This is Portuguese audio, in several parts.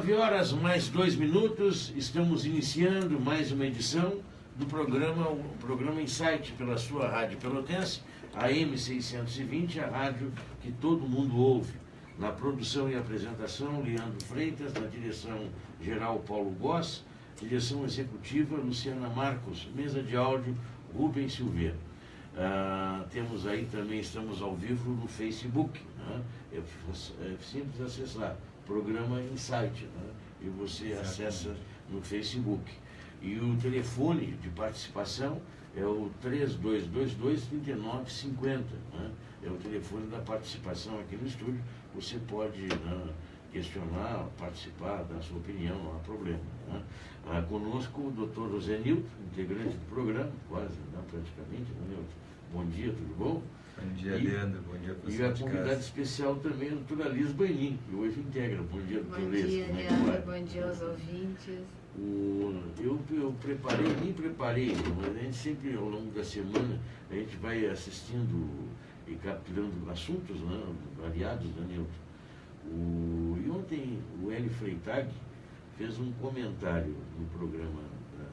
9 horas mais 2 minutos, estamos iniciando mais uma edição do programa, o programa Insight, pela sua Rádio Pelotense, a M620, a rádio que todo mundo ouve. Na produção e apresentação, Leandro Freitas, na direção geral, Paulo Goss, direção executiva, Luciana Marcos, mesa de áudio, Rubens Silveira. Temos aí também, estamos ao vivo no Facebook, né? É simples acessar, programa Insight, né? E você acessa no Facebook. E o telefone de participação é o 3222-3950, né? É o telefone da participação aqui no estúdio. Você pode, né, questionar, participar, dar sua opinião, não há problema, né? Conosco o Dr. José Nilton, integrante do programa, quase, né, praticamente, né, Nilton? Bom dia, tudo bom? Bom dia, Leandro. Bom dia, pessoal. E a convidada especial também, a doutora Liz Bainin, que hoje integra. Bom dia, doutora Liz. Bom dia, Leandro. Bom dia aos ouvintes. Eu preparei, nem preparei, mas a gente sempre, ao longo da semana, a gente vai assistindo e capturando assuntos, né, variados, né, Nilton? E ontem o Hélio Freitag fez um comentário no programa da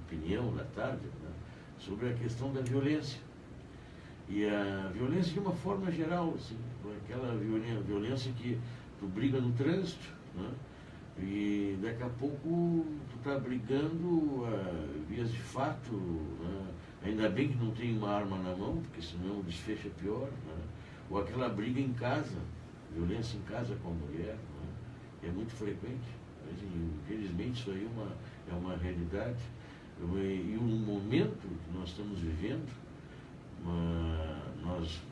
Opinião da tarde, né, sobre a questão da violência. E a violência de uma forma geral, assim, aquela violência que tu briga no trânsito, né, e daqui a pouco tu está brigando vias de fato, né, ainda bem que não tem uma arma na mão, porque senão o desfecho é pior, né, ou aquela briga em casa, violência em casa com a mulher, né, é muito frequente. Mas, infelizmente isso aí é uma realidade. E o momento que nós estamos vivendo, acho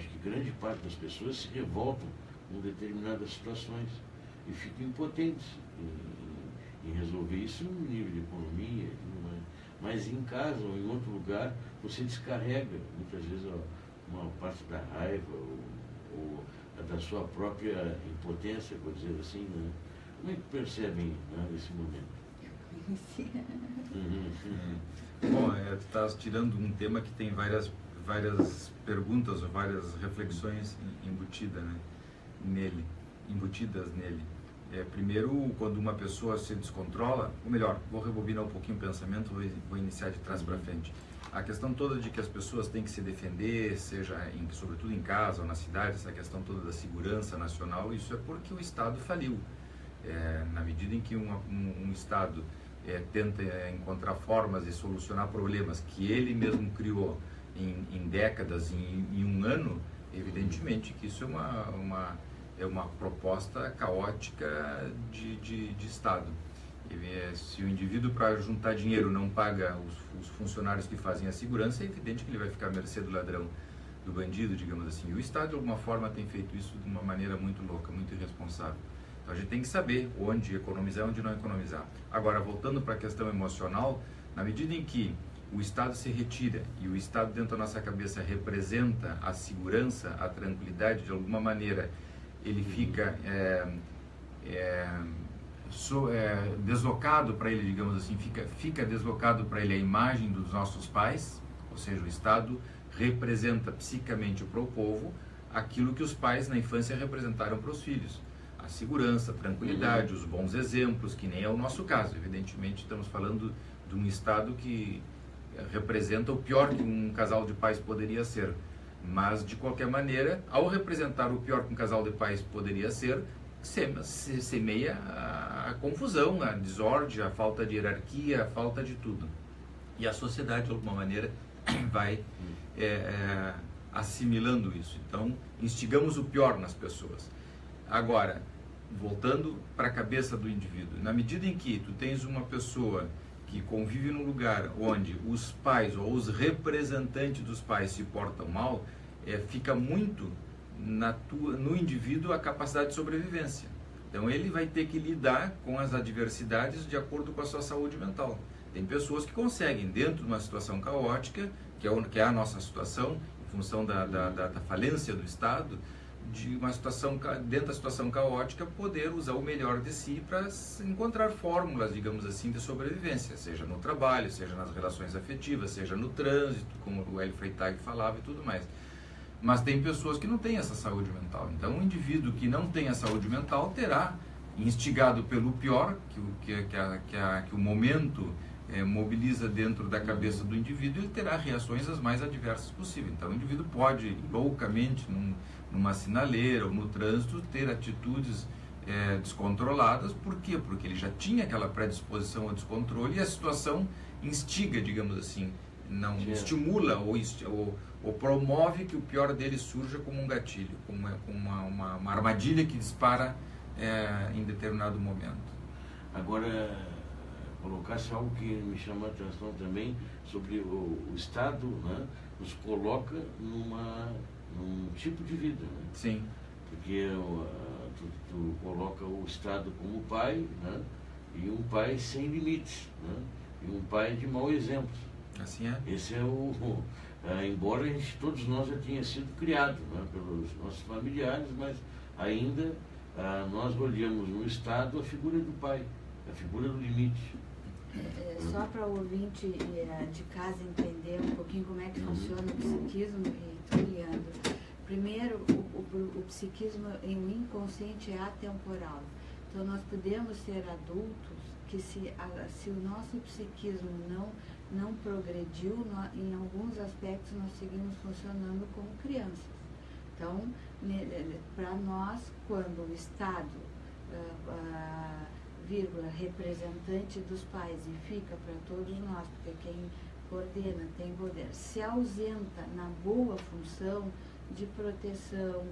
que grande parte das pessoas se revoltam com determinadas situações e ficam impotentes em resolver isso no nível de economia, mas em casa ou em outro lugar você descarrega muitas vezes uma parte da raiva ou da sua própria impotência, por dizer assim, né? Como é que percebem, né, nesse momento? Bom, tu estás tirando um tema que tem várias perguntas ou várias reflexões embutidas nele. Primeiro, quando uma pessoa se descontrola, ou melhor, vou rebobinar um pouquinho o pensamento, vou iniciar de trás para frente. A questão toda de que as pessoas têm que se defender, sobretudo em casa ou na cidade, essa questão toda da segurança nacional, isso é porque o Estado faliu. Na medida em que um Estado tenta encontrar formas de solucionar problemas que ele mesmo criou em décadas, em um ano, evidentemente que isso é uma proposta caótica de Estado. Se o indivíduo, para juntar dinheiro, não paga os funcionários que fazem a segurança, é evidente que ele vai ficar à mercê do ladrão, do bandido, digamos assim. E o Estado, de alguma forma, tem feito isso de uma maneira muito louca, muito irresponsável. Então a gente tem que saber onde economizar e onde não economizar. Agora, voltando para a questão emocional, na medida em que o Estado se retira e o Estado dentro da nossa cabeça representa a segurança, a tranquilidade, de alguma maneira ele fica deslocado para ele, digamos assim, fica deslocado para ele a imagem dos nossos pais, ou seja, o Estado representa psicamente para o povo aquilo que os pais na infância representaram para os filhos. A segurança, a tranquilidade, os bons exemplos, que nem é o nosso caso. Evidentemente, estamos falando de um Estado que representa o pior que um casal de pais poderia ser. Mas, de qualquer maneira, ao representar o pior que um casal de pais poderia ser, semeia a confusão, a desordem, a falta de hierarquia, a falta de tudo. E a sociedade, de alguma maneira, vai assimilando isso. Então, instigamos o pior nas pessoas. Agora, voltando para a cabeça do indivíduo, na medida em que tu tens uma pessoa que convive num lugar onde os pais ou os representantes dos pais se portam mal, fica muito no indivíduo a capacidade de sobrevivência. Então ele vai ter que lidar com as adversidades de acordo com a sua saúde mental. Tem pessoas que conseguem, dentro de uma situação caótica, que é a nossa situação, em função da falência do Estado, de uma situação, dentro da situação caótica, poder usar o melhor de si para encontrar fórmulas, digamos assim, de sobrevivência, seja no trabalho, seja nas relações afetivas, seja no trânsito, como o Hélio Freitag falava e tudo mais. Mas tem pessoas que não têm essa saúde mental. Então, um indivíduo que não tem a saúde mental terá instigado pelo pior, que o momento mobiliza dentro da cabeça do indivíduo, ele terá reações as mais adversas possíveis. Então o indivíduo pode, loucamente, numa sinaleira ou no trânsito, ter atitudes descontroladas. Por quê? Porque ele já tinha aquela predisposição ao descontrole e a situação instiga, digamos assim, não estimula ou promove que o pior dele surja como um gatilho, como uma armadilha que dispara em determinado momento. Agora, colocasse algo que me chama a atenção também sobre o Estado, né, nos coloca num tipo de vida, né? Sim. Porque tu coloca o Estado como pai, né, e um pai sem limites, né, e um pai de mau exemplo. Assim é. Esse é embora todos nós já tenha sido criados, né, pelos nossos familiares, mas ainda nós olhamos no Estado a figura do pai, a figura do limite. Só para o ouvinte de casa entender um pouquinho como é que funciona o psiquismo, Leandro. Primeiro, o psiquismo em um inconsciente é atemporal. Então, nós podemos ser adultos que se o nosso psiquismo não progrediu, em alguns aspectos nós seguimos funcionando como crianças. Então, para nós, quando o Estado, representante dos pais, e fica para todos nós, porque quem coordena tem poder, se ausenta na boa função de proteção,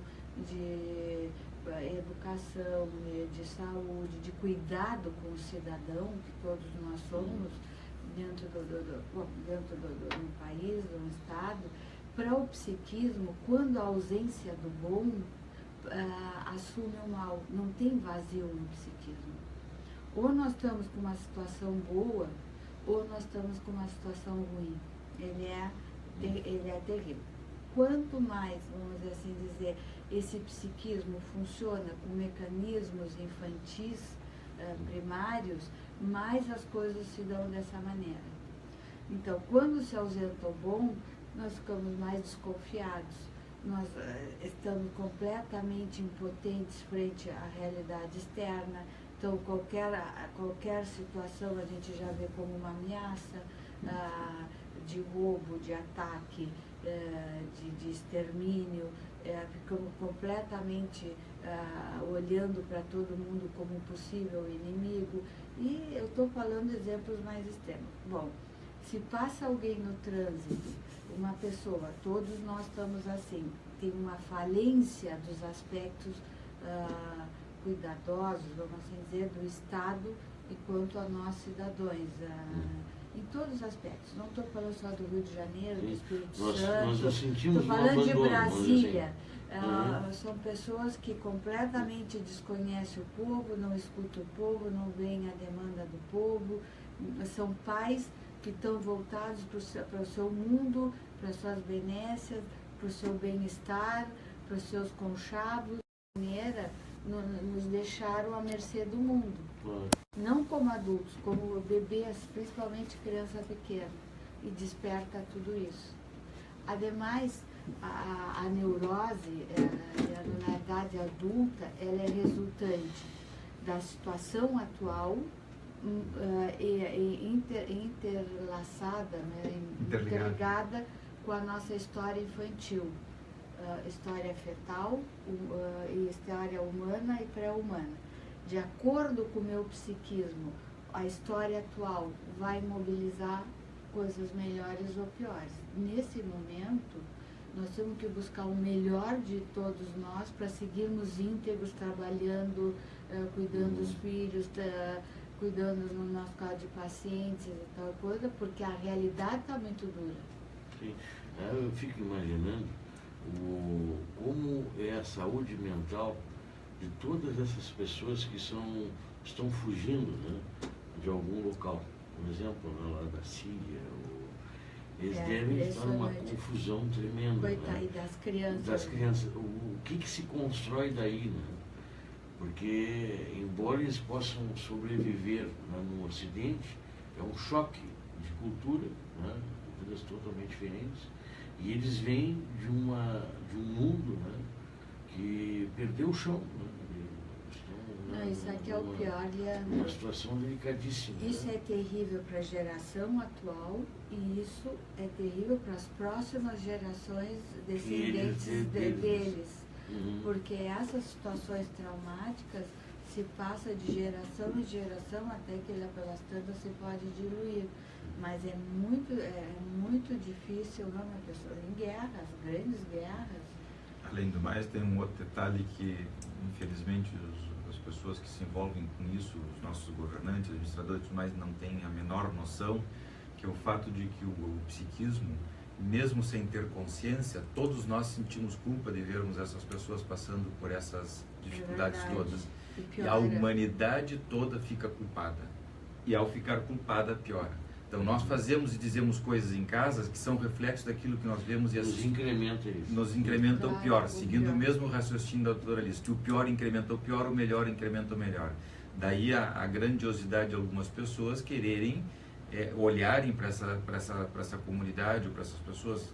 de educação, de saúde, de cuidado com o cidadão, que todos nós somos dentro do país, do Estado. Para o psiquismo, quando a ausência do bom assume o mal, não tem vazio no psiquismo. Ou nós estamos com uma situação boa, ou nós estamos com uma situação ruim. Ele é terrível. Quanto mais, vamos assim dizer, esse psiquismo funciona com mecanismos infantis primários, mais as coisas se dão dessa maneira. Então, quando se ausenta o bom, nós ficamos mais desconfiados, nós estamos completamente impotentes frente à realidade externa. Então, qualquer situação a gente já vê como uma ameaça de roubo, de ataque, de extermínio. Ficamos completamente olhando para todo mundo como um possível inimigo. E eu estou falando exemplos mais extremos. Bom, se passa alguém no trânsito, uma pessoa, todos nós estamos assim, tem uma falência dos aspectos cuidadosos, vamos assim dizer, do Estado enquanto a nós cidadãos, em todos os aspectos. Não estou falando só do Rio de Janeiro, do Espírito Santo, estou falando de Brasília. São pessoas que completamente desconhecem o povo, não escutam o povo, não veem a demanda do povo, são pais que estão voltados para o seu mundo, para as suas benécias, para o seu bem-estar, para os seus conchavos, de maneira nos deixaram à mercê do mundo. Não como adultos, como bebês, principalmente criança pequena, e desperta tudo isso. Ademais, a neurose, na idade adulta, ela é resultante da situação atual, interlaçada, né, interligada com a nossa história infantil. História fetal, história humana e pré-humana. De acordo com o meu psiquismo, a história atual vai mobilizar coisas melhores ou piores. Nesse momento, nós temos que buscar o melhor de todos nós para seguirmos íntegros, trabalhando, cuidando dos filhos, cuidando no nosso caso de pacientes e tal coisa, porque a realidade está muito dura. Sim, eu fico imaginando como é a saúde mental de todas essas pessoas que estão fugindo, né, de algum local. Por exemplo, lá da Síria, eles devem estar numa confusão tremenda. Coitado, né? E das crianças. Das crianças. O que se constrói daí, né? Porque, embora eles possam sobreviver, né, no Ocidente, é um choque de cultura, né, culturas totalmente diferentes. E eles vêm de um mundo, né, que perdeu o chão, né, estão Não, isso aqui é o pior, Leandro. Uma situação delicadíssima. Isso né? é terrível para a geração atual e isso é terrível para as próximas gerações descendentes deles. Uhum. Porque essas situações traumáticas se passa de geração em geração até que ele pelas tantas se pode diluir. Mas é muito difícil, não, uma pessoa em guerras, grandes guerras. Além do mais, tem um outro detalhe que, infelizmente, as pessoas que se envolvem com isso, os nossos governantes, administradores, mas não têm a menor noção, que é o fato de que o psiquismo, mesmo sem ter consciência, todos nós sentimos culpa de vermos essas pessoas passando por essas dificuldades todas. E a humanidade toda fica culpada. E ao ficar culpada, piora. Então nós fazemos e dizemos coisas em casa que são reflexos daquilo que nós vemos e nos incrementa o pior, seguindo o mesmo raciocínio da doutora Alice, que o pior incrementa o pior, o melhor incrementa o melhor. Daí a grandiosidade de algumas pessoas quererem olharem para essa comunidade, ou para essas pessoas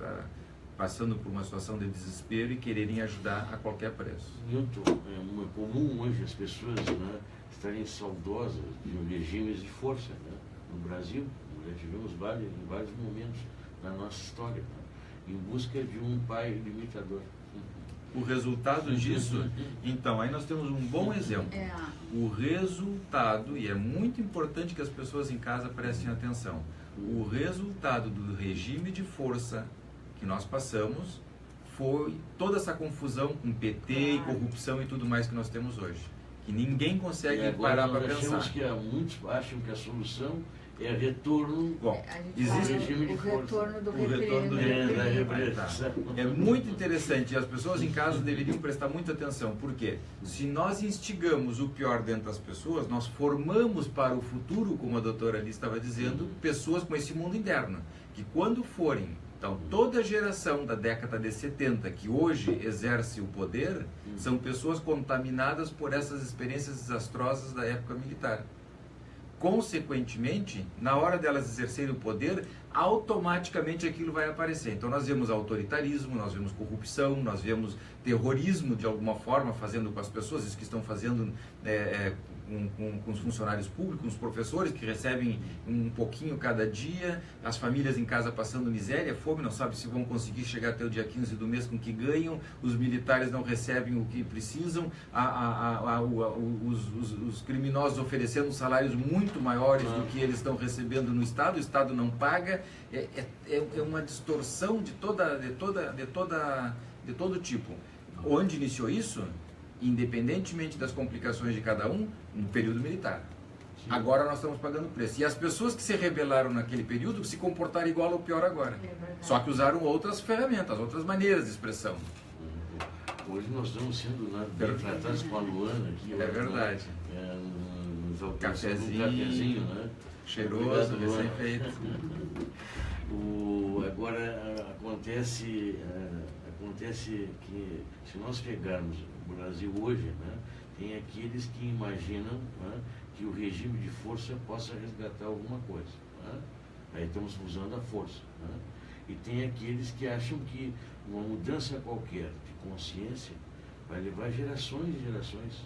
passando por uma situação de desespero e quererem ajudar a qualquer preço. Milton, é comum hoje as pessoas, né, estarem saudosas de regimes de força, né? No Brasil, nós tivemos em vários momentos da nossa história, né? Em busca de um pai limitador. O resultado disso, então, aí nós temos um bom exemplo. O resultado, e é muito importante que as pessoas em casa prestem atenção, o resultado do regime de força que nós passamos foi toda essa confusão com PT e corrupção e tudo mais que nós temos hoje. Que ninguém consegue parar para pensar. Que muitos acham que a solução é retorno. Bom, existe regime de força. Retorno do referendo. É muito interessante e as pessoas em casa deveriam prestar muita atenção, porque se nós instigamos o pior dentro das pessoas, nós formamos para o futuro, como a doutora ali estava dizendo, pessoas com esse mundo interno, que quando forem, então toda a geração da década de 70 que hoje exerce o poder, são pessoas contaminadas por essas experiências desastrosas da época militar. Consequentemente, na hora delas exercerem o poder, automaticamente aquilo vai aparecer. Então nós vemos autoritarismo, nós vemos corrupção, nós vemos terrorismo de alguma forma fazendo com as pessoas, isso que estão fazendo com os funcionários públicos, os professores que recebem um pouquinho cada dia, as famílias em casa passando miséria, fome, não sabem se vão conseguir chegar até o dia 15 do mês com o que ganham, os militares não recebem o que precisam, os criminosos oferecendo salários muito maiores do que eles estão recebendo no Estado, o Estado não paga, é uma distorção de todo tipo. Onde iniciou isso? Independentemente das complicações de cada um, no período militar. Sim. Agora nós estamos pagando preço. E as pessoas que se rebelaram naquele período se comportaram igual ou pior agora. Só que usaram outras ferramentas, outras maneiras de expressão. Hoje nós estamos sendo bem tratados com a Luana aqui. É verdade. Cafezinho, né? Cheiroso, recém-feito. Agora acontece que se nós pegarmos o Brasil hoje, né, tem aqueles que imaginam, né, que o regime de força possa resgatar alguma coisa. Né? Aí estamos usando a força. Né? E tem aqueles que acham que uma mudança qualquer de consciência vai levar gerações e gerações.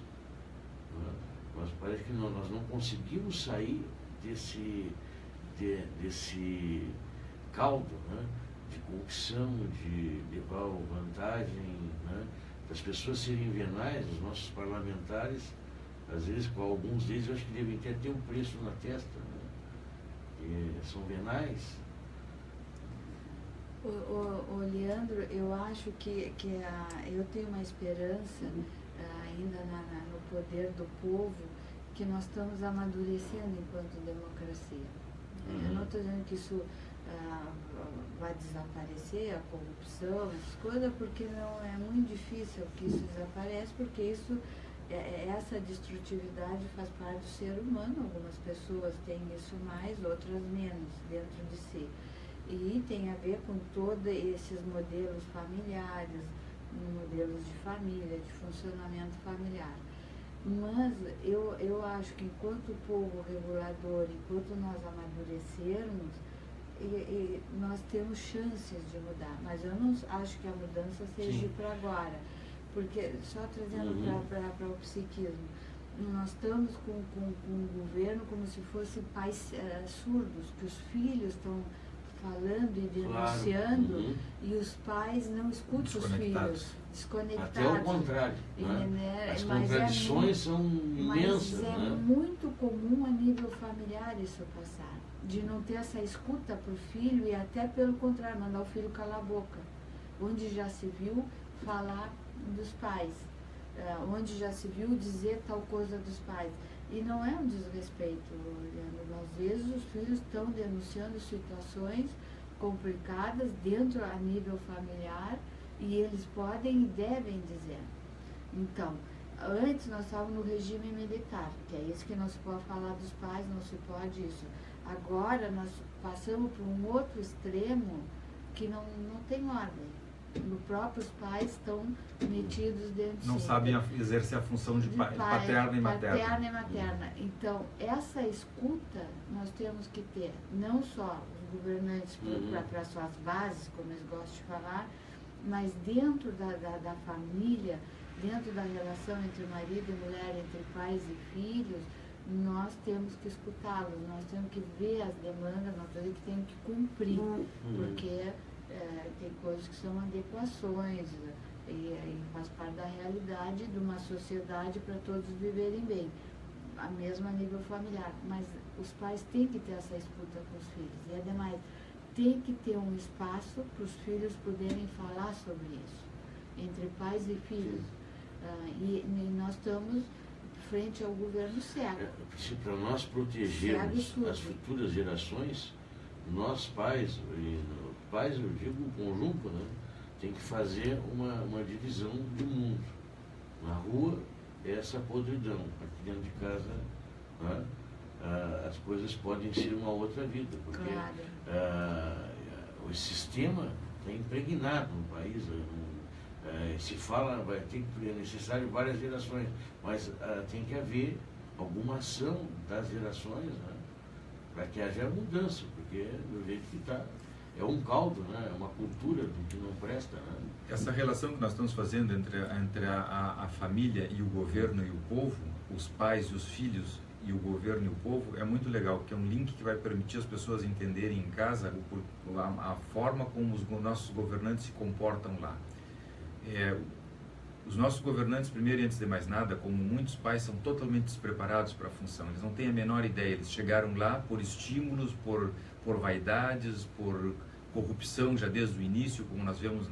Né? Mas parece que nós não conseguimos sair desse caldo, né, de corrupção, de levar vantagem, né, das pessoas serem venais, os nossos parlamentares, às vezes, com alguns deles, eu acho que devem ter um preço na testa, né, são venais. Leandro, eu acho que eu tenho uma esperança ainda no poder do povo, que nós estamos amadurecendo enquanto democracia. Eu não estou dizendo que isso vai desaparecer, a corrupção, essas coisas, porque não é muito difícil que isso desapareça, porque isso, essa destrutividade faz parte do ser humano. Algumas pessoas têm isso mais, outras menos dentro de si. E tem a ver com todos esses modelos familiares, modelos de família, de funcionamento familiar. Mas eu acho que enquanto povo regulador, enquanto nós amadurecermos, nós temos chances de mudar. Mas eu não acho que a mudança seja para agora. Porque, só trazendo para o psiquismo, nós estamos com o governo como se fossem pais surdos, que os filhos estão falando e denunciando, claro. E os pais não escutam os filhos, desconectados. Até o contrário. Né? As contradições são imensas. Mas é muito comum a nível familiar isso passar, de não ter essa escuta para o filho e até pelo contrário, mandar o filho calar a boca. Onde já se viu falar dos pais, onde já se viu dizer tal coisa dos pais. E não é um desrespeito, Leandro. Às vezes os filhos estão denunciando situações complicadas dentro a nível familiar e eles podem e devem dizer. Então, antes nós estávamos no regime militar, que é isso que não se pode falar dos pais, não se pode isso. Agora nós passamos por um outro extremo que não tem ordem. Os próprios pais estão metidos dentro de si. Não sabem exercer a função de paterna e materna. Paterna e materna. Então, essa escuta nós temos que ter, não só os governantes para suas bases, como eles gostam de falar, mas dentro da família, dentro da relação entre marido e mulher, entre pais e filhos, nós temos que escutá-los, nós temos que ver as demandas, nós temos que cumprir, porque tem coisas que são adequações e faz parte da realidade de uma sociedade para todos viverem bem, a mesmo a nível familiar. Mas os pais têm que ter essa escuta com os filhos. E ademais, tem que ter um espaço para os filhos poderem falar sobre isso, entre pais e filhos. E nós estamos frente ao governo cego. Para nós protegermos as futuras gerações, nós pais eu digo o conjunto, né, tem que fazer uma divisão do mundo. Na rua é essa podridão, aqui dentro de casa, né, as coisas podem ser uma outra vida, porque o sistema está impregnado no país. Se fala, é necessário várias gerações, mas tem que haver alguma ação das gerações, né, para que haja mudança, porque do jeito que está, é um caldo, né, é uma cultura do que não presta. Né? Essa relação que nós estamos fazendo entre a família e o governo e o povo, os pais e os filhos e o governo e o povo, é muito legal, porque é um link que vai permitir as pessoas entenderem em casa a forma como os nossos governantes se comportam lá. Os nossos governantes, primeiro e antes de mais nada, como muitos pais, são totalmente despreparados para a função. Eles não têm a menor ideia. Eles chegaram lá por estímulos, por vaidades, por corrupção já desde o início, como nós vemos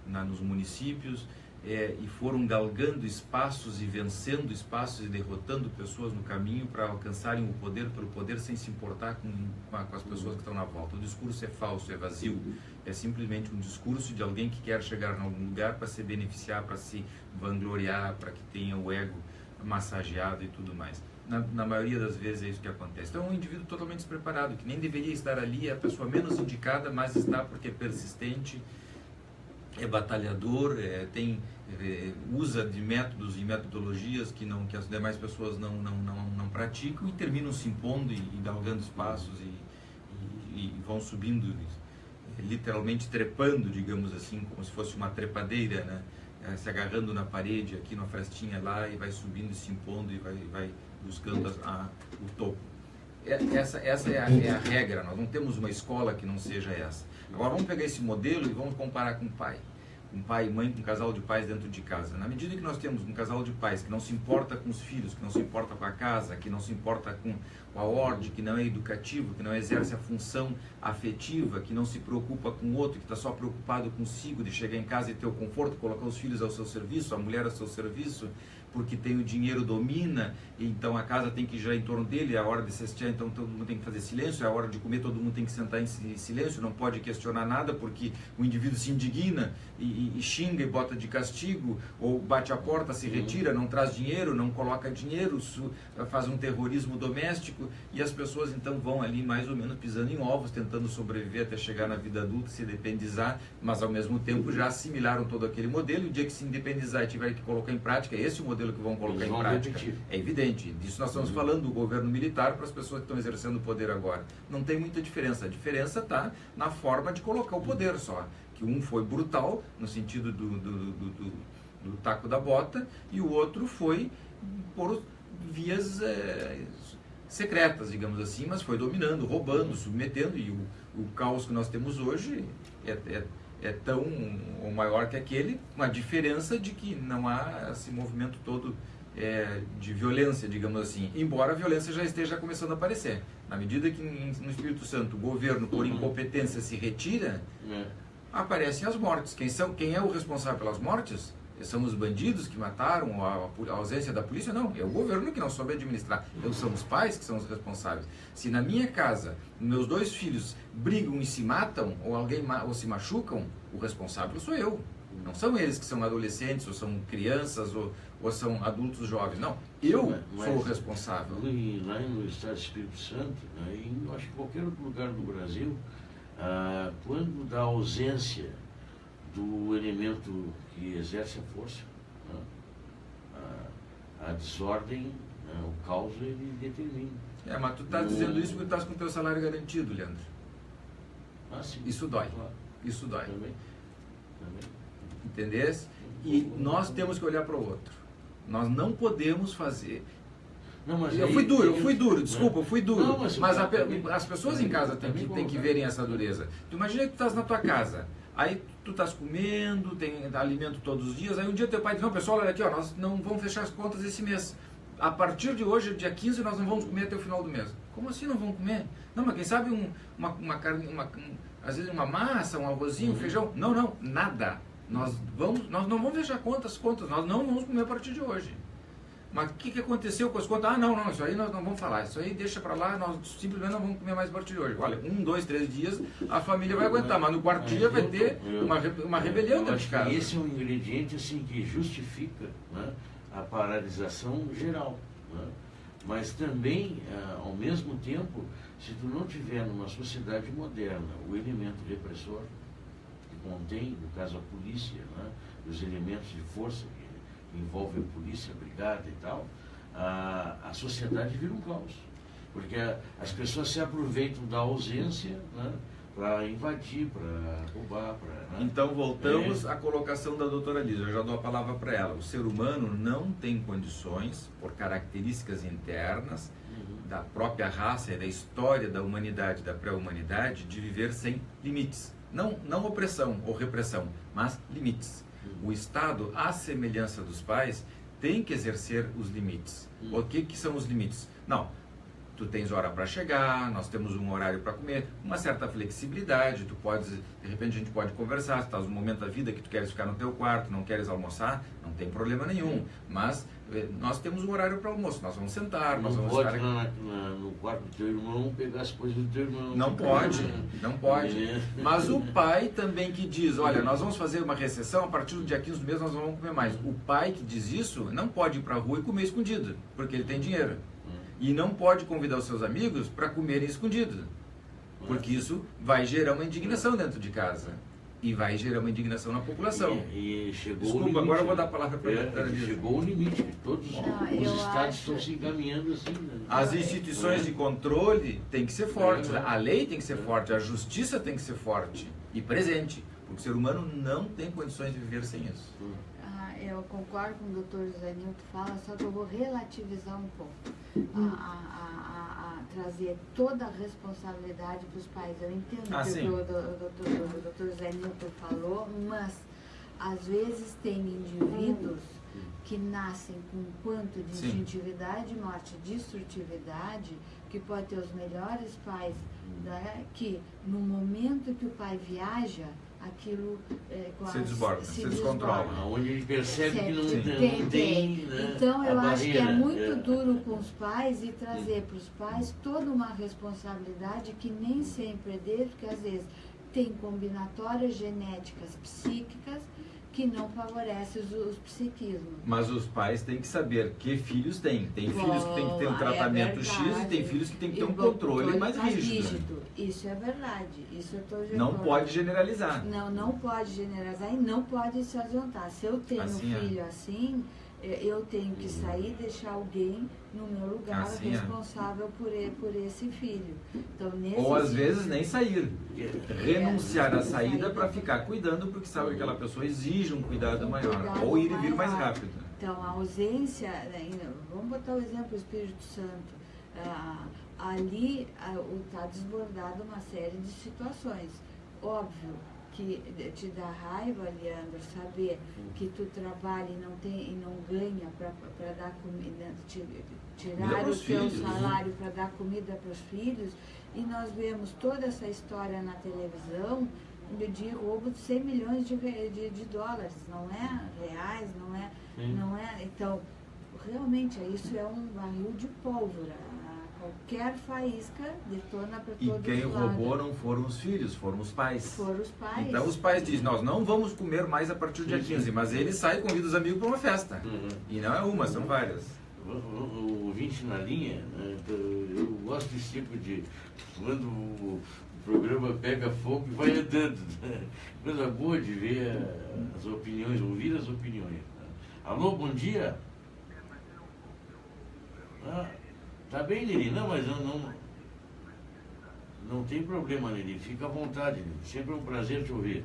nos municípios, e foram galgando espaços e vencendo espaços e derrotando pessoas no caminho para alcançarem o poder pelo poder, sem se importar com as pessoas que estão na volta. O discurso é falso, é vazio, é simplesmente um discurso de alguém que quer chegar em algum lugar para se beneficiar, para se vangloriar, para que tenha o ego massageado e tudo mais. Na maioria das vezes é isso que acontece. Então é um indivíduo totalmente despreparado, que nem deveria estar ali, é a pessoa menos indicada, mas está porque é persistente, é batalhador, usa de métodos e metodologias que as demais pessoas não praticam e terminam se impondo e galgando espaços e vão subindo, literalmente trepando, digamos assim, como se fosse uma trepadeira, né? Se agarrando na parede, aqui numa frestinha lá, e vai subindo e se impondo e vai buscando o topo. Essa é a regra, nós não temos uma escola que não seja essa. Agora vamos pegar esse modelo e vamos comparar com o pai. Um pai e mãe, com um casal de pais dentro de casa. Na medida que nós temos um casal de pais que não se importa com os filhos, que não se importa com a casa, que não se importa com a ordem, que não é educativo, que não exerce a função afetiva, que não se preocupa com o outro, que está só preocupado consigo de chegar em casa e ter o conforto, colocar os filhos ao seu serviço, a mulher ao seu serviço, porque tem o dinheiro, domina, então a casa tem que girar em torno dele, é a hora de cestear, então todo mundo tem que fazer silêncio, é a hora de comer, todo mundo tem que sentar em silêncio, não pode questionar nada, porque o indivíduo se indigna e xinga e bota de castigo, ou bate a porta, se retira, não traz dinheiro, não coloca dinheiro, faz um terrorismo doméstico, e as pessoas então vão ali mais ou menos pisando em ovos, tentando sobreviver até chegar na vida adulta, se independizar, mas ao mesmo tempo já assimilaram todo aquele modelo, e o dia que se independizar e tiver que colocar em prática, é esse o modelo que vão colocar em prática. É evidente, disso nós estamos falando do governo militar para as pessoas que estão exercendo o poder agora. Não tem muita diferença, a diferença está na forma de colocar o poder só, que um foi brutal, no sentido do taco da bota, e o outro foi vias secretas, digamos assim, mas foi dominando, roubando, submetendo, e o caos que nós temos hoje é tão ou maior que aquele, com a diferença de que não há esse movimento todo de violência, digamos assim, embora a violência já esteja começando a aparecer. Na medida que no Espírito Santo o governo, por incompetência, se retira, aparecem as mortes. Quem é o responsável pelas mortes? São os bandidos que mataram, a ausência da polícia? Não, é o governo que não soube administrar. São os pais que são os responsáveis. Se na minha casa, meus 2 filhos brigam e se matam, ou se machucam, o responsável sou eu. Não são eles que são adolescentes, ou são crianças, ou são adultos jovens. Não, eu sou o responsável. Lá no Estado do Espírito Santo, em acho que qualquer outro lugar do Brasil, quando da ausência do elemento que exerce a força, a desordem, o caos, ele determina. Mas tu estás dizendo isso porque estás com o teu salário garantido, Leandro. Sim. Isso dói. Claro. Isso dói. Também. Entendesse? E nós temos que olhar para o outro. Nós não podemos fazer... Eu fui duro, desculpa, eu fui duro. Não, mas as pessoas em casa têm que verem essa dureza. Tu imagina que tu estás na tua casa, aí tu estás comendo, tem alimento todos os dias, aí um dia teu pai diz, não, pessoal, olha aqui, ó, nós não vamos fechar as contas esse mês. A partir de hoje, dia 15, nós não vamos comer até o final do mês. Como assim não vamos comer? Não, mas quem sabe uma carne, às vezes uma massa, um arrozinho, um feijão. Não, nada. Nós não vamos fechar contas, nós não vamos comer a partir de hoje. Mas o que aconteceu com as contas? Não, isso aí nós não vamos falar, isso aí deixa pra lá, nós simplesmente não vamos comer mais a partir de hoje. Olha, 1, 2, 3 dias a família vai aguentar, mas no quarto dia vai ter uma rebelião dentro de casa. Esse é um ingrediente assim, que justifica, né, a paralisação geral. Né? Mas também, ao mesmo tempo, se tu não tiver numa sociedade moderna o elemento repressor, que contém, no caso a polícia, né, os elementos de força que envolvem a polícia, a brigada e tal, a sociedade vira um caos. Porque as pessoas se aproveitam da ausência, né, para invadir, para roubar. Né? Então voltamos à colocação da doutora Lígia, eu já dou a palavra para ela. O ser humano não tem condições, por características internas, da própria raça e da história da humanidade, da pré-humanidade, de viver sem limites. Não opressão ou repressão, mas limites. O Estado, à semelhança dos pais, tem que exercer os limites. O que são os limites? Não, tu tens hora para chegar, nós temos um horário para comer, uma certa flexibilidade, tu podes, de repente a gente pode conversar, se estás num momento da vida que tu queres ficar no teu quarto, não queres almoçar, não tem problema nenhum, mas nós temos um horário para almoço, nós vamos sentar, nós vamos estar aqui. No quarto do teu irmão, pegar as coisas do teu irmão. Não pode. Mas o pai também que diz, olha, nós vamos fazer uma recessão, a partir do dia 15 do mês nós não vamos comer mais. O pai que diz isso não pode ir para a rua e comer escondido, porque ele tem dinheiro. E não pode convidar os seus amigos para comerem escondido, porque isso vai gerar uma indignação dentro de casa. E vai gerar uma indignação na população. E chegou Desculpa, o limite, agora eu vou dar a palavra para ela. Chegou o limite, todos os estados estão se encaminhando assim. Né? As instituições de controle têm que ser fortes, a lei tem que ser forte, a justiça tem que ser forte e presente, porque o ser humano não tem condições de viver sem isso. Eu concordo com o doutor José Nilton fala, só que eu vou relativizar um pouco, trazer toda a responsabilidade para os pais. Eu entendo o que o doutor José Nilton falou, mas às vezes tem indivíduos que nascem com um quanto de instintividade, morte, destrutividade, que pode ter os melhores pais, né, que no momento que o pai viaja, aquilo se desborda, se descontrola. Onde ele percebe que não tem né, então eu acho que é muito duro com os pais e trazer para os pais toda uma responsabilidade que nem sempre é dele, porque às vezes tem combinatórias genéticas psíquicas que não favorecem os psiquismos. Mas os pais têm que saber que filhos têm. Tem filhos que têm que ter um tratamento X e tem filhos que têm que ter um controle mais rígido. Isso é verdade. Isso eu estou não pode generalizar. Não pode generalizar e não pode se adiantar. Se eu tenho um filho assim, eu tenho que sair e deixar alguém no meu lugar responsável por esse filho. Então, ou às vezes nem sair. Renunciar à saída para ficar cuidando, porque sabe que aquela pessoa exige um cuidado maior. Ou ir e vir mais rápido. Então, a ausência, vamos botar o exemplo do Espírito Santo, ali está desbordada uma série de situações. Óbvio que te dá raiva, Leandro, saber que tu trabalha e não ganha para dar comida, tirar o teu salário para dar comida para os filhos, e nós vemos toda essa história na televisão de roubo de 100 milhões de dólares, não é reais, não é. Então, realmente, isso é um barril de pólvora. Qualquer faísca detona para todos os lados. E quem roubou não foram os filhos, foram os pais. Foram os pais. Então os pais dizem, nós não vamos comer mais a partir do dia 15, mas ele sai e convida os amigos para uma festa. E não é uma, são várias. O ouvinte na linha, né, eu gosto desse tipo de... Quando o programa pega fogo e vai andando. Né? Coisa boa de ver as opiniões, ouvir as opiniões. Né? Alô, bom dia? Tá bem, Neri, não, mas não tem problema, Neri, fica à vontade, Neri. Sempre é um prazer te ouvir.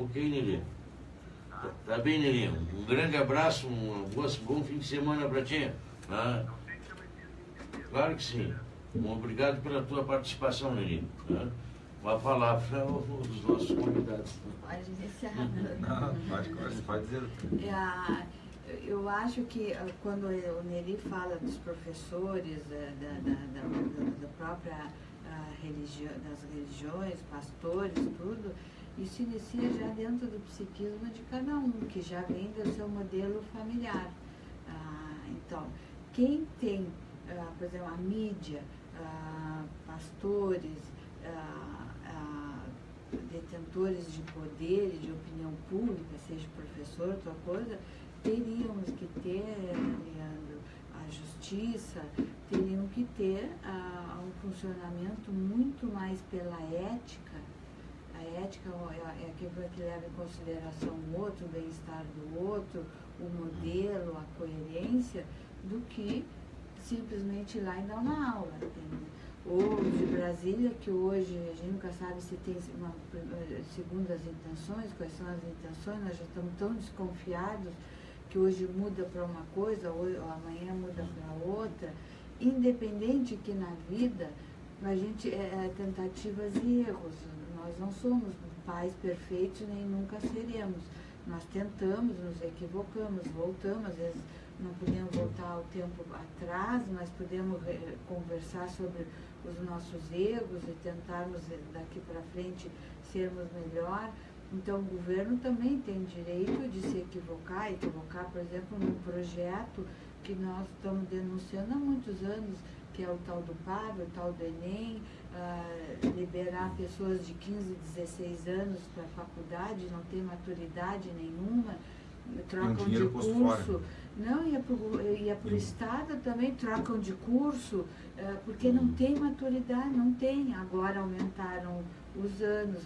Ok, Neri. Tá bem, Neri. Um grande abraço, bom fim de semana para ti. Tá? Claro que sim. Obrigado pela tua participação, Neri. Tá? Uma palavra aos nossos convidados. Pode iniciar. Não, pode dizer. Eu acho que quando o Neri fala dos professores, da própria religião, das religiões, pastores, tudo, isso inicia já dentro do psiquismo de cada um, que já vem do seu modelo familiar. Então, quem tem, por exemplo, a mídia, pastores, detentores de poder e de opinião pública, seja professor, outra coisa, teríamos que ter, Leandro, justiça teriam que ter um funcionamento muito mais pela ética. A ética é aquilo que leva em consideração o outro, o bem-estar do outro, o modelo, a coerência, do que simplesmente ir lá e dar uma aula. Ou de Brasília, que hoje a gente nunca sabe se tem segundo as intenções, quais são as intenções, nós já estamos tão desconfiados que hoje muda para uma coisa, ou amanhã muda para outra, independente que na vida a gente tentativas e erros. Nós não somos pais perfeitos, nem nunca seremos. Nós tentamos, nos equivocamos, voltamos, às vezes não podemos voltar ao tempo atrás, mas podemos conversar sobre os nossos erros e tentarmos daqui para frente sermos melhor. Então o governo também tem direito de se equivocar, por exemplo, num projeto que nós estamos denunciando há muitos anos, que é o tal do PAB, o tal do Enem, liberar pessoas de 15, 16 anos para a faculdade, não tem maturidade nenhuma, trocam de curso. Não, ia para o Estado também, trocam de curso, porque não tem maturidade, não tem. Agora aumentaram os anos,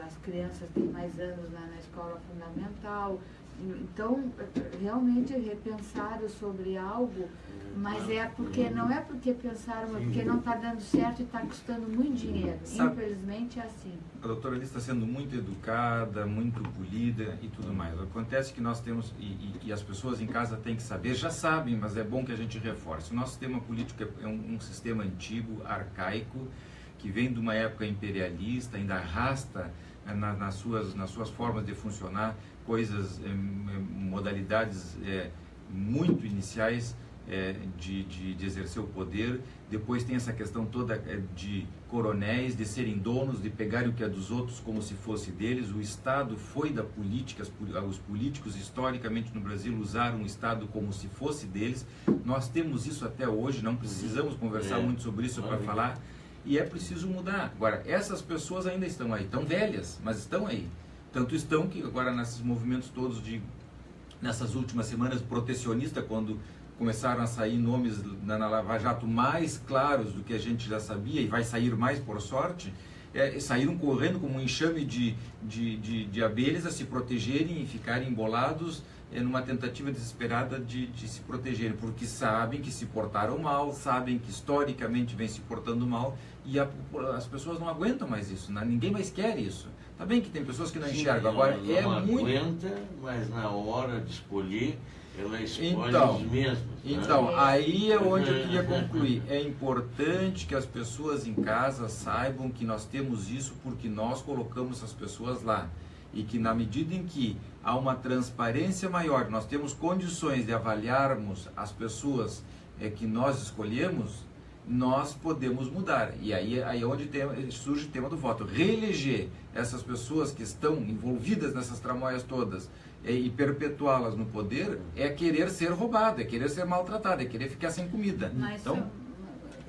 as crianças têm mais anos na escola fundamental. Então, realmente repensaram sobre algo, mas não é porque pensaram, é porque não está dando certo e está custando muito dinheiro. Infelizmente é assim. A doutora Alice está sendo muito educada, muito polida e tudo mais. Acontece que nós temos, e as pessoas em casa têm que saber, já sabem, mas é bom que a gente reforce. O nosso sistema político é um sistema antigo, arcaico, que vem de uma época imperialista, ainda arrasta nas suas formas de funcionar coisas, modalidades muito iniciais de exercer o poder. Depois tem essa questão toda de coronéis, de serem donos, de pegarem o que é dos outros como se fosse deles. O Estado foi da política, os políticos historicamente no Brasil usaram o Estado como se fosse deles. Nós temos isso até hoje, não precisamos conversar muito sobre isso para falar, e é preciso mudar. Agora, essas pessoas ainda estão aí, estão velhas, mas estão aí. Tanto estão que agora nesses movimentos todos nessas últimas semanas protecionistas, quando começaram a sair nomes na Lava Jato mais claros do que a gente já sabia, e vai sair mais por sorte, saíram correndo como um enxame de abelhas a se protegerem e ficarem embolados numa tentativa desesperada de se protegerem, porque sabem que se portaram mal, sabem que historicamente vem se portando mal, e as pessoas não aguentam mais isso, ninguém mais quer isso. Tá bem que tem pessoas que não enxergam, agora não muito... aguenta, mas na hora de escolher, ela escolhe os mesmos. Então, aí é onde eu queria concluir. É importante que as pessoas em casa saibam que nós temos isso porque nós colocamos as pessoas lá. E que na medida em que há uma transparência maior, nós temos condições de avaliarmos as pessoas que nós escolhemos, nós podemos mudar. E aí é onde surge o tema do voto. Reeleger essas pessoas que estão envolvidas nessas tramóias todas e perpetuá-las no poder é querer ser roubado, é querer ser maltratado, é querer ficar sem comida. Mas então,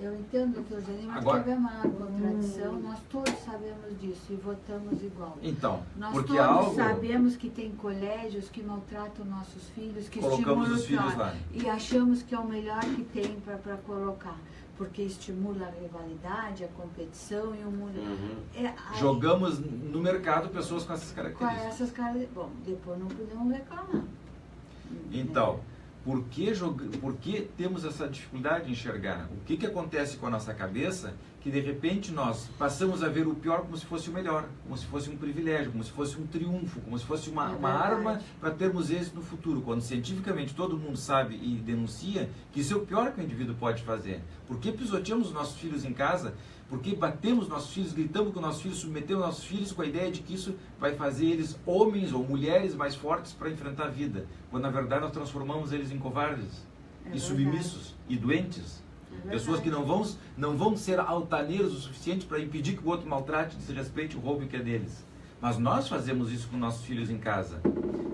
eu entendo, doutor Zé, mas agora, teve uma contradição, nós todos sabemos disso e votamos igual. Então, nós porque todos sabemos que tem colégios que maltratam nossos filhos, que estimulam os filhos lá. E achamos que é o melhor que tem para colocar. Porque estimula a rivalidade, a competição e o mundo. Jogamos no mercado pessoas com essas características. Bom, depois não podemos reclamar. Então, por que temos essa dificuldade de enxergar? O que acontece com a nossa cabeça que de repente nós passamos a ver o pior como se fosse o melhor, como se fosse um privilégio, como se fosse um triunfo, como se fosse uma arma para termos êxito no futuro, quando cientificamente todo mundo sabe e denuncia que isso é o pior que o indivíduo pode fazer. Por que pisoteamos os nossos filhos em casa? Por que batemos nossos filhos, gritamos com nossos filhos, submetemos nossos filhos com a ideia de que isso vai fazer eles homens ou mulheres mais fortes para enfrentar a vida, quando na verdade nós transformamos eles em covardes e submissos e doentes? Pessoas que não vão ser altaneiros o suficiente para impedir que o outro maltrate, desrespeite o roubo que é deles. Mas nós fazemos isso com nossos filhos em casa.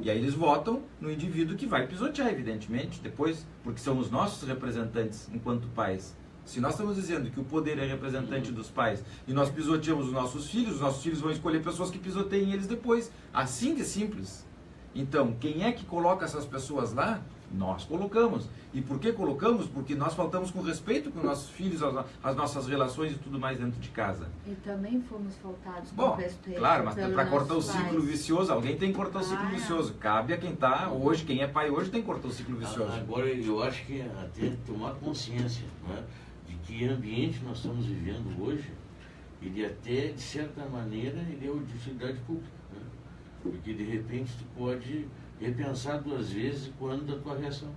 E aí eles votam no indivíduo que vai pisotear, evidentemente, depois, porque são os nossos representantes enquanto pais. Se nós estamos dizendo que o poder é representante dos pais e nós pisoteamos os nossos filhos vão escolher pessoas que pisoteiem eles depois. Assim de simples. Então, quem é que coloca essas pessoas lá? Nós colocamos. E por que colocamos? Porque nós faltamos com respeito com nossos filhos, as nossas relações e tudo mais dentro de casa. E também fomos faltados com Bom, respeito. claro, mas pelos para cortar o nossos ciclo pais. vicioso, alguém tem que cortar o ciclo vicioso. Cabe a quem está hoje, quem é pai hoje, tem que cortar o ciclo vicioso. Agora, eu acho que até tomar consciência, né, de que ambiente nós estamos vivendo hoje, ele até, de certa maneira, ele é de utilidade pública. Né? Porque, de repente, tu pode repensar 2 vezes quando da tua reação.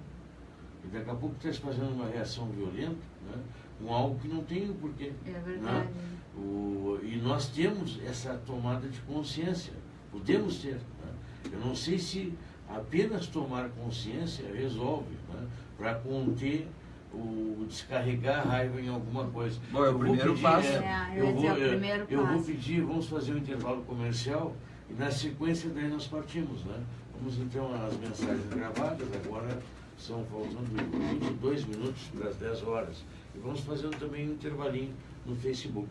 E daqui a pouco tu estás fazendo uma reação violenta, né, com algo que não tem o porquê. É verdade. Né? E nós temos essa tomada de consciência. Podemos ter. Né? Eu não sei se apenas tomar consciência resolve, né, para conter descarregar a raiva em alguma coisa. Bom, é o primeiro passo. Eu vou pedir, vamos fazer um intervalo comercial e na sequência daí nós partimos, né? Vamos então às mensagens gravadas, agora são faltando 22 minutos para as 10 horas. E vamos fazendo também um intervalinho no Facebook.